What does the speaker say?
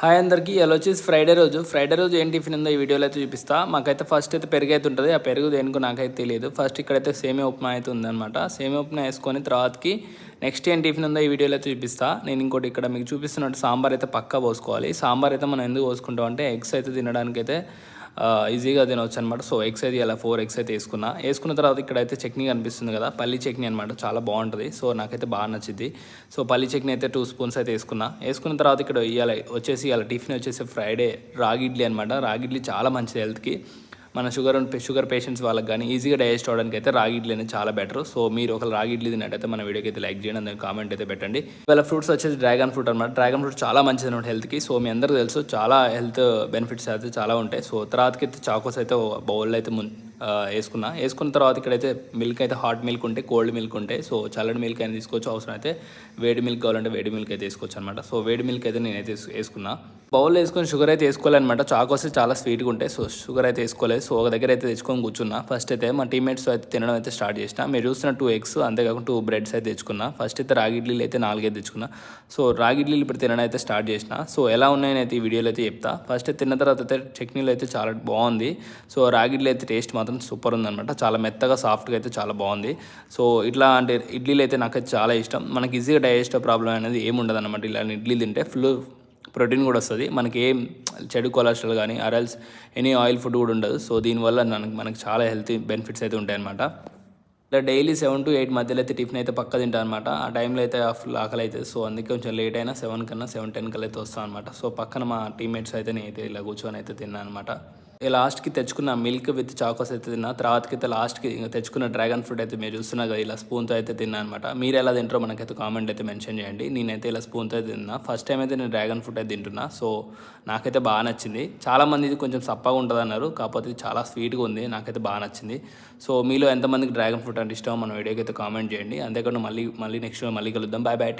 Hi అందరికీ ఇలా వచ్చేసి ఫ్రైడే రోజు ఏం టిఫిన్ ఉందో ఈ వీడియోలో అయితే చూపిస్తా. మాకైతే ఫస్ట్ అయితే పెరుగు అయితే ఉంటుంది. ఆ పెరుగు దేనికో నాకైతే తెలియదు. ఫస్ట్ ఇక్కడైతే సేమియా ఉప్మా అయితే ఉందన్నమాట. సేమియా ఉప్మా వేసుకొని తర్వాతకి నెక్స్ట్ ఏం టిఫిన్ ఉందో ఈ వీడియోలో అయితే చూపిస్తా. నేను ఇంకోటి ఇక్కడ మీకు చూపిస్తున్నట్టు సాంబార్ అయితే పక్కా పోసుకోవాలి. సాంబార్ అయితే మనం ఎందుకు పోసుకుంటాం అంటే ఎగ్స్ అయితే తినడానికి అయితే ఈజీగా తినవచ్చు అనమాట. సో ఎగ్స్ అయితే ఇలా 4 ఎగ్స్ అయితే వేసుకున్న తర్వాత ఇక్కడైతే చట్నీ కనిపిస్తుంది కదా, పల్లి చట్నీ అనమాట. చాలా బాగుంటుంది. సో నాకైతే బాగా నచ్చింది. సో పల్లి చట్నీ అయితే 2 స్పూన్స్ అయితే వేసుకున్న తర్వాత ఇక్కడ ఇవాళ టిఫిన్ వచ్చేసి ఫ్రైడే రాగి ఇడ్లీ అనమాట. రాగి ఇడ్లీ చాలా మంచిది హెల్త్కి. మన షుగర్ పేషెంట్స్ వాళ్ళకి కానీ ఈజీగా డైజెస్ట్ అవ్వడానికి అయితే రాగి ఇడ్లీ అనేది చాలా బెటర్. సో మీరు ఒక రాగి ఇడ్లీ తిన్నట్టయితే మన వీడియోకి అయితే లైక్ చేయండి, అందులో కామెంట్ అయితే పెట్టండి. ఇవాళ ఫ్రూట్స్ వచ్చేసి డ్రాగన్ ఫ్రూట్ అనమాట. డ్రాగన్ ఫ్రూట్ చాలా మంచిది అనమాట హెల్త్కి. సో మీ అందరికీ తెలుసు చాలా హెల్త్ బెనిఫిట్స్ అయితే చాలా ఉంటాయి. సో తర్వాతకి అయితే చాకోస్ అయితే బౌల్లో అయితే వేసుకున్న తర్వాత ఇక్కడైతే మిల్క్ అయితే హాట్ మిల్క్ ఉంటే, కోల్డ్ మిల్క్ ఉంటే, సో చల్లటి మిల్క్ అయినా తీసుకోవచ్చు. అవసరం అయితే వేడి మిల్క్ కావాలంటే వేడి మిల్క్ అయితే తీసుకోవచ్చు అనమాట. సో వేడి మిల్క్ అయితే నేనైతే వేసుకున్నా. బౌల్లో వేసుకొని షుగర్ అయితే వేసుకోవాలన్నమాట. చాకోస్ చాలా స్వీట్గా ఉంటాయి. సో షుగర్ అయితే వేసుకోలేదు. సో ఒక దగ్గర అయితే తెచ్చుకొని కూర్చున్నా. ఫస్ట్ అయితే మా టీమ్మేట్స్ అయితే తినడం అయితే స్టార్ట్ చేసిన. మీరు చూస్తున్న 2 ఎగ్స్ అంతేకాకుండా 2 బ్రెడ్స్ అయితే తెచ్చుకున్నా. ఫస్ట్ అయితే రాగి ఇడ్లీలు అయితే 4 తెచ్చుకున్నా. సో రాగి ఇడ్లీలు ఇప్పుడు తినడం అయితే స్టార్ట్ చేసిన. సో ఎలా ఉన్నాయని అయితే ఈ వీడియోలో అయితే చెప్తా. ఫస్ట్ తిన్న తర్వాత అయితే చట్నీలు అయితే చాలా బాగుంది. సో రాగి ఇడ్లీ అయితే టేస్ట్ మాత్రం సూపర్ ఉందన్నమాట. చాలా మెత్తగా సాఫ్ట్గా అయితే చాలా బాగుంది. సో ఇట్లా అంటే ఇడ్లీలు అయితే నాకైతే చాలా ఇష్టం. మనకి ఈజీగా డైజెస్ట్ ప్రాబ్లం అనేది ఏమి ఉండదు అనమాట. ఇలా ఇడ్లీ తింటే ఫుల్ ప్రోటీన్ కూడా వస్తుంది. మనకి ఏం చెడు కొలెస్ట్రాల్ కానీ ఆర్ఎల్స్ ఎనీ ఆయిల్ ఫుడ్ కూడా ఉండదు. సో దీనివల్ల మనకి చాలా హెల్తీ బెనిఫిట్స్ అయితే ఉంటాయి అనమాట. ఇలా డైలీ 7 to 8 మధ్యలో అయితే టిఫిన్ అయితే పక్క తింటాను అనమాట. ఆ టైంలో అయితే ఫుల్ ఆకలి అవుతుంది. సో అందుకే కొంచెం లేట్ అయినా 7 కన్నా 7:10 కల్లా అయితే వస్తాను అనమాట. సో పక్కన మా టీమ్మేట్స్ అయితే నేనైతే ఇలా కూర్చొని అయితే తిన్నాను అనమాట. లాస్ట్కి తెచ్చుకున్న మిల్క్ విత్ చాకోస్ అయితే తిన్నా. తర్వాతకి అయితే లాస్ట్కి ఇంకా తెచ్చుకున్న డ్రాగన్ ఫ్రూట్ అయితే మీరు చూస్తున్నా కదా, ఇలా స్పూన్తో అయితే తిన్నా అనమాట. మీరు ఎలా తింటారో మనకైతే కామెంట్ అయితే మెన్షన్ చేయండి. నేనైతే ఇలా స్పూన్తో అయితే తిన్నా. ఫస్ట్ టైం అయితే నేను డ్రాగన్ ఫ్రూట్ అయితే తింటున్నా. సో నాకైతే బాగా నచ్చింది. చాలామంది ఇది కొంచెం సప్పగా ఉంటుంది అన్నారు, కాకపోతే ఇది చాలా స్వీట్గా ఉంది. నాకైతే బాగా నచ్చింది. సో మీలో ఎంతమందికి డ్రాగన్ ఫ్రూట్ అంటే ఇష్టమో మన వీడియోకి అయితే కామెంట్ చేయండి. అంతేకాకుండా మళ్ళీ నెక్స్ట్ మళ్ళీ కలుద్దాం. Bye bye.